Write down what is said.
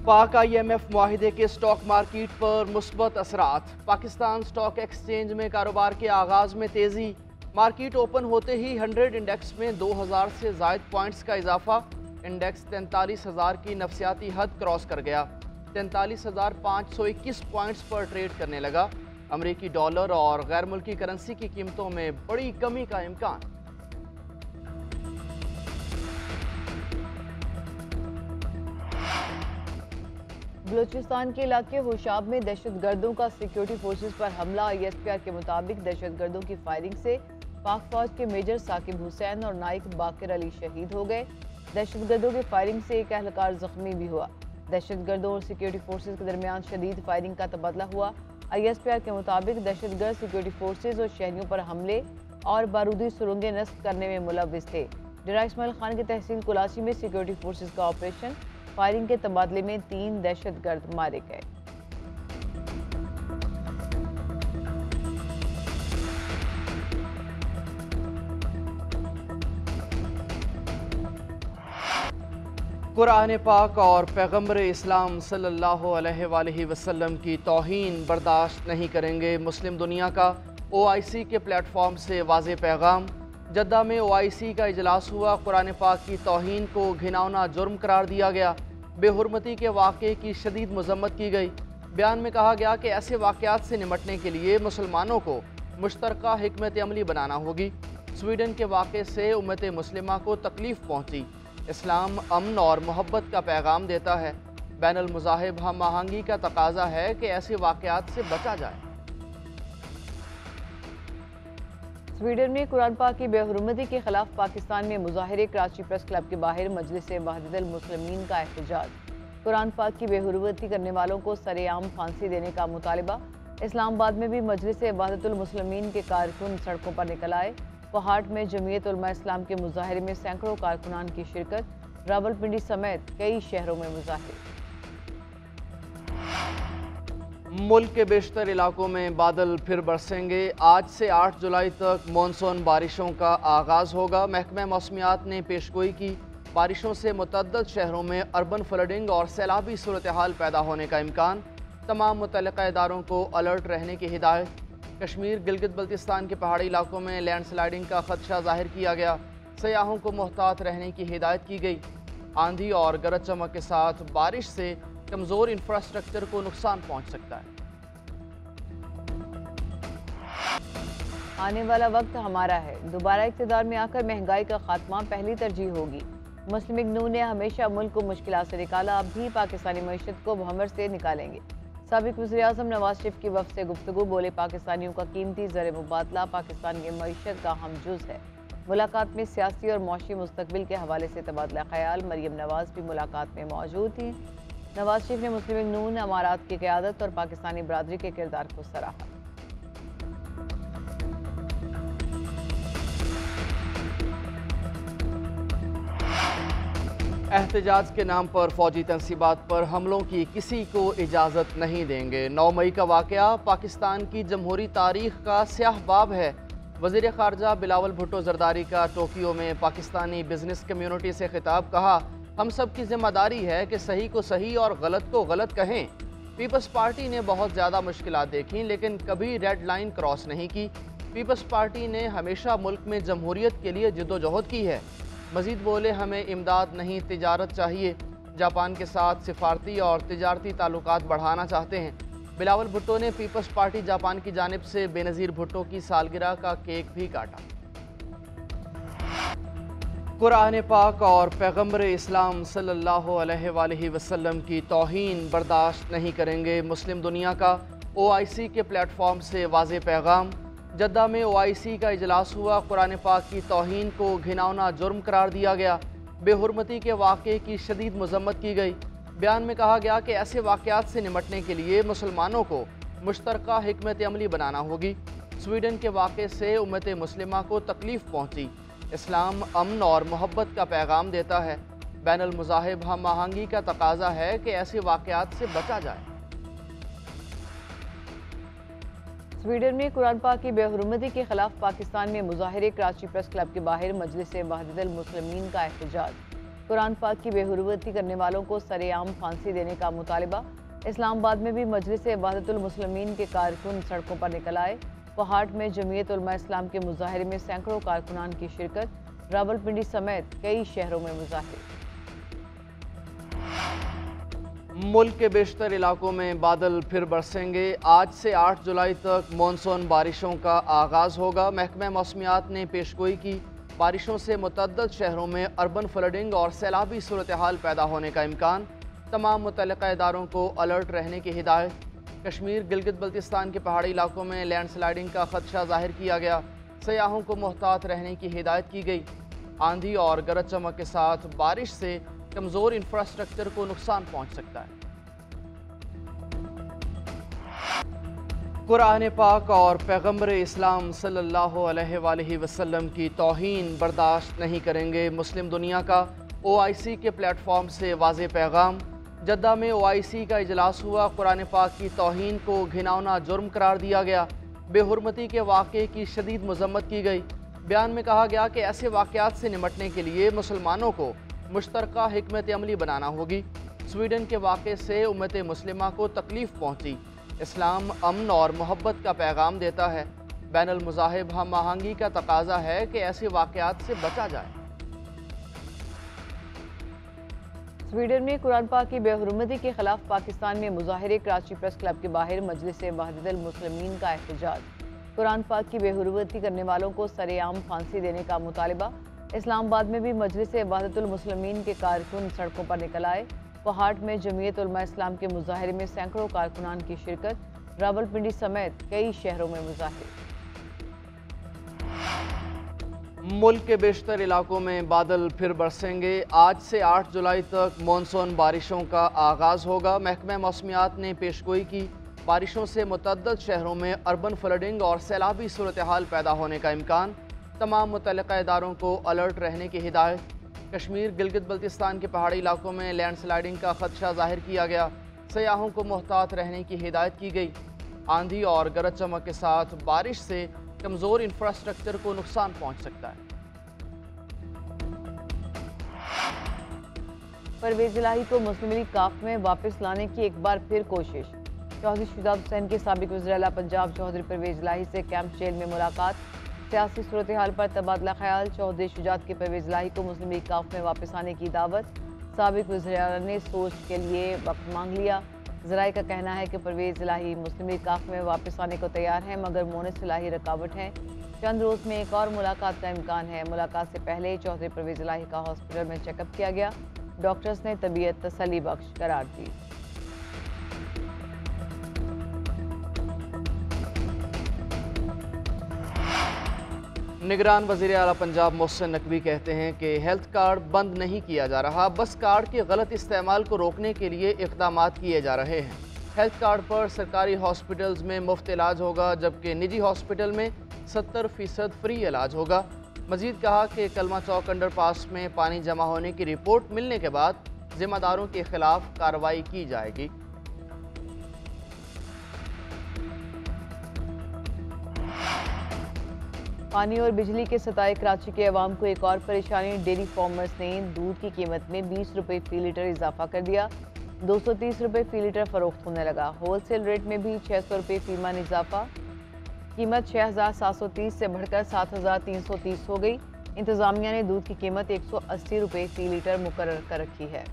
पाक IMF मुआहिदे के stock market पर मुस्बत असरात। पाकिस्तान स्टॉक एक्सचेंज में कारोबार के आगाज़ में तेज़ी। मार्केट ओपन होते ही 100 इंडेक्स में 2000 से ज़ायद पॉइंट्स का इजाफा। इंडेक्स 43,000 की नफसियाती हद क्रॉस कर गया। 43,521 पॉइंट्स पर ट्रेड करने लगा। अमरीकी डॉलर और गैर मुल्की करेंसी की कीमतों में बड़ी कमी का इम्कान। बलूचिस्तान के इलाके होशाब में दहशत गर्दों का सिक्योरिटी फोर्सेज पर हमला। ISPR के मुताबिक दहशत गर्दों की फायरिंग से पाक फौज के मेजर साकिब हुसैन और नाइक बाकिर अली शहीद हो गए। दहशत गर्दों की फायरिंग से एक एहलकार जख्मी भी हुआ। दहशत गर्दों और सिक्योरिटी फोर्सेज के दरमियान शदीद फायरिंग का तबादला हुआ। ISPR के मुताबिक दहशत गर्द सिक्योरिटी फोर्सेज और शहरियों पर हमले और बारूदी सुरंगें नस्ब करने में मुलव्विस थे। डेरा इस्माइल खान की तहसील कुलासी में सिक्योरिटी फोर्सेज का ऑपरेशन, फायरिंग के तबादले में 3 दहशतगर्द मारे गए। कुरान पाक और पैगम्बर इस्लाम सल्लल्लाहु अलैहि वसल्लम की तौहीन बर्दाश्त नहीं करेंगे। मुस्लिम दुनिया का OIC के प्लेटफॉर्म से वाज़े पैगाम। जद्दा में OIC का इजलास हुआ। कुरान पाक की तौहीन को घिनौना जुर्म करार दिया गया। बेहुरमती के वाक़े की शदीद मज़म्मत की गई। बयान में कहा गया कि ऐसे वाक़यात से निमटने के लिए मुसलमानों को मुश्तरका हिकमत अमली बनाना होगी। स्वीडन के वाक़े से उम्मत मुस्लिमा को तकलीफ़ पहुँची। इस्लाम अमन और मोहब्बत का पैगाम देता है। बैनुल मज़ाहिब हम आहंगी का तकाजा है कि ऐसे वाक़यात से बचा जाए। स्वीडन में कुरान पाक की बेहुरमती के खिलाफ पाकिस्तान में मुजाहिरे। कराची प्रेस क्लब के बाहर मजलिस वहदतुल मुस्लिमीन का एहतजाज। कुरान पाक की बेहुरमती करने वालों को सरेआम फांसी देने का मुतालिबा। इस्लामाबाद में भी मजलिस वहदतुल मुस्लिमीन के कारकुन सड़कों पर निकल आए। पहाड़ में जमीयत उलमा इस्लाम के मुजाहिरे में सैकड़ों कारकुनान की शिरकत। रावलपिंडी समेत कई शहरों में मुजाहिरे। मुल्क के बेशतर इलाकों में बादल फिर बरसेंगे। आज से 8 जुलाई तक मानसून बारिशों का आगाज़ होगा। महकमा मौसमियात ने पेशगोई की बारिशों से मुतअद्दिद शहरों में अर्बन फ्लडिंग और सैलाबी सूरत हाल पैदा होने का इम्कान। तमाम मुतल्लिक़ा इदारों को अलर्ट रहने की हिदायत। कश्मीर गिलगित बल्तिस्तान के पहाड़ी इलाकों में लैंडस्लाइडिंग का खदशा जाहिर किया गया। सयाहों को मोहतात रहने की हिदायत की गई। आंधी और गरज चमक के साथ बारिश से कमज़ोर इंफ्रास्ट्रक्चर को नुकसान पहुंच सकता है। आने वाला वक्त हमारा है। दोबारा इक़्तिदार में आकर महंगाई का खात्मा पहली तरजीह होगी। मुस्लिम लीग नून ने हमेशा मुल्क को मुश्किलात से निकाला, अब भी पाकिस्तानी मईशत को भंवर से निकालेंगे। साबिक़ वज़ीर-ए-आज़म नवाज शरीफ की वफ़द से गुफ्तगू। बोले, पाकिस्तानियों का कीमती ज़र मुबादला पाकिस्तान की मईशत का हम जुज़ है। मुलाकात में सियासी और मौशी मुस्तक़बिल के हवाले से तबादला ख़याल। मरियम नवाज भी मुलाकात में मौजूद थी। नवाज शरीफ ने मुस्लिम लीग नून, अमारात की क़यादत और पाकिस्तानी बरादरी के किरदार को सराहा। एहतजाज के नाम पर फौजी तनसीबात पर हमलों की किसी को इजाज़त नहीं देंगे। 9 मई का वाक़या पाकिस्तान की जमहूरी तारीख का स्याह बाब है। वज़ीर ख़ारजा बिलावल भुट्टो ज़रदारी का टोक्यो में पाकिस्तानी बिजनेस कम्यूनिटी से खिताब। कहा, हम सब की जिम्मेदारी है कि सही को सही और गलत को गलत कहें। पीपल्स पार्टी ने बहुत ज़्यादा मुश्किलात देखी लेकिन कभी रेड लाइन क्रॉस नहीं की। पीपल्स पार्टी ने हमेशा मुल्क में जमहूरियत के लिए जद्दोजहद की है। मजीद बोले, हमें इमदाद नहीं तिजारत चाहिए। जापान के साथ सिफारती और तिजारती ताल्लुकात बढ़ाना चाहते हैं। बिलावल भुट्टो ने पीपल्स पार्टी जापान की जानिब से बेनज़ीर भुट्टो की सालगिरह का केक भी काटा। कुरान पाक और पैगम्बर इस्लाम सल्लल्लाहु अलैहि वसल्लम की तौहीन बर्दाश्त नहीं करेंगे। मुस्लिम दुनिया का OIC के प्लेटफॉर्म से वाज़े पैगाम। जद्दा में OIC का इजलास हुआ। कुरान पाक की तौहीन को घिनौना जुर्म करार दिया गया। बेहुरमती के वाक़े की शदीद मज़म्मत की गई। बयान में कहा गया कि ऐसे वाक़यात से निमटने के लिए मुसलमानों को मुश्तरका हिकमत अमली बनाना होगी। स्वीडन के वाक़े से उम्मत मुस्लिमा को तकलीफ़ पहुँची। इस्लाम अमन और मोहब्बत का पैगाम देता है। बैनुल मज़ाहिब हम आहंगी का तकाजा है कि ऐसे वाक़यात से बचा जाए। स्वीडन में कुरान पाक की बेहुरमती के खिलाफ पाकिस्तान में मुजाहिरे। कराची प्रेस क्लब के बाहर मजलिस वहदतुल मुस्लिमीन का एहतजाज। कुरान पाक की बेहुरमती करने वालों को सरेआम फांसी देने का मुतालबा। इस्लामाबाद में भी मजलिस वहदतुल मुस्लिमीन के कारकुन सड़कों पर निकल आए। पहाड़ में जमीयत उलमा इस्लाम के मुजाहरे में सैकड़ों कारकुनान की शिरकत। रावलपिंडी समेत कई शहरों में मुजाहरे। मुल्क के बेशतर इलाकों में बादल फिर बरसेंगे। आज से 8 जुलाई तक मानसून बारिशों का आगाज़ होगा। महकमा मौसमियात ने पेशगोई की, बारिशों से मुतअद्दिद शहरों में अर्बन फ्लडिंग और सैलाबी सूरत हाल पैदा होने का इम्कान। तमाम मुतल्लिक़ा इदारों को अलर्ट रहने की हिदायत। कश्मीर गिलगित बल्तिस्तान के पहाड़ी इलाकों में लैंड स्लाइडिंग का खदशा जाहिर किया गया। सयाहों को मोहतात रहने की हिदायत की गई। आंधी और गरज चमक के साथ बारिश से कमज़ोर इंफ्रास्ट्रक्चर को नुकसान पहुंच सकता है। कुरान पाक और पैगम्बर इस्लाम सल्लल्लाहु अलैहि वसल्लम की तौहीन बर्दाश्त नहीं करेंगे। मुस्लिम दुनिया का OIC के प्लेटफॉर्म से वाज़े पैगाम। जद्दा में OIC का इजलास हुआ। कुरान पाक की तौहीन को घिनौना जुर्म करार दिया गया। बेहुरमती के वाक़े की शदीद मज़म्मत की गई। बयान में कहा गया कि ऐसे वाक़यात से निमटने के लिए मुसलमानों को मुश्तरका हिकमत अमली बनाना होगी। स्वीडन के वाक़े से उम्मत मुस्लिमा को तकलीफ़ पहुँची। इस्लाम अमन और मोहब्बत का पैगाम देता है। बैनुल मज़ाहिब हम आहंगी का तकाजा है कि ऐसे वाक़यात से बचा जाए। स्वीडन में कुरान पाक की बेहुरमती के खिलाफ पाकिस्तान में मुजाहिरे। कराची प्रेस क्लब के बाहर मजलिस वहदतुल मुस्लिमीन का एहतजाज। कुरान पाक की बेहुरमती करने वालों को सरेआम फांसी देने का मुतालबा। इस्लामाबाद में भी मजलिस वहदतुल मुस्लिमीन के कारकुन सड़कों पर निकल आए। पहाड़ में जमीयत उलमा इस्लाम के मुजाहरे में सैकड़ों कारकुनान की शिरकत। रावलपिंडी समेत कई शहरों में मुजाहरे। मुल्क के बेशतर इलाकों में बादल फिर बरसेंगे। आज से 8 जुलाई तक मानसून बारिशों का आगाज़ होगा। महकमा मौसमियात ने पेशगोई की, बारिशों से मुतअद्दिद शहरों में अर्बन फ्लडिंग और सैलाबी सूरत हाल पैदा होने का इम्कान। तमाम मुतल्लिक़ा इदारों को अलर्ट रहने की हिदायत। कश्मीर गिलगित बल्तिस्तान के पहाड़ी इलाकों में लैंड स्लाइडिंग का खदशा जाहिर किया गया। सयाहों को मोहतात रहने की हिदायत की गई। आंधी और गरज चमक के साथ बारिश से कमज़ोर इंफ्रास्ट्रक्चर को नुकसान पहुंच सकता है। परवेज़ इलाही को मुस्लिम लीग काफ में वापस लाने की एक बार फिर कोशिश। चौधरी शुजात हुसैन के साबिक वज़ीर आला पंजाब चौधरी परवेज़ इलाही से कैंप जेल में मुलाकात। सियासी सूरत हाल पर तबादला ख्याल। चौधरी शुजात के परवेज़ इलाही को मुस्लिम लीग काफ में वापस आने की दावत। साबिक वज़ीर आला ने सोच के लिए वक्त मांग लिया। ज़राए का कहना है कि परवेज़ इलाही मुस्लिम लीग काफ में वापस आने को तैयार हैं, मगर मोनिस इलाही रुकावट हैं। चंद रोज़ में एक और मुलाकात का इम्कान है। मुलाकात से पहले चौधरी परवेज़ इलाही का हॉस्पिटल में चेकअप किया गया। डॉक्टर्स ने तबीयत तसल्ली बख्श करार दी। निगरान वज़ीर आला पंजाब मोहसिन नकवी कहते हैं कि हेल्थ कार्ड बंद नहीं किया जा रहा, बस कार्ड के गलत इस्तेमाल को रोकने के लिए इक़दामात किए जा रहे हैं। हेल्थ कार्ड पर सरकारी हॉस्पिटल्स में मुफ्त इलाज होगा, जबकि निजी हॉस्पिटल में 70% फ्री इलाज होगा। मजीद कहा कि कलमा चौक अंडरपास में पानी जमा होने की रिपोर्ट मिलने के बाद जिम्मेदारों के खिलाफ कार्रवाई की जाएगी। पानी और बिजली के सताए कराची के अवाम को एक और परेशानी। डेयरी फार्मर्स ने दूध की कीमत में 20 रुपये फी लीटर इजाफा कर दिया। 230 रुपये फी लीटर फरोख्त होने लगा। होलसेल रेट में भी 600 रुपये फी मन इजाफा। कीमत 6730 से बढ़कर 7330 हो गई। इंतजामिया ने दूध की कीमत 180 रुपये फी लीटर मुकर्रर कर रखी है।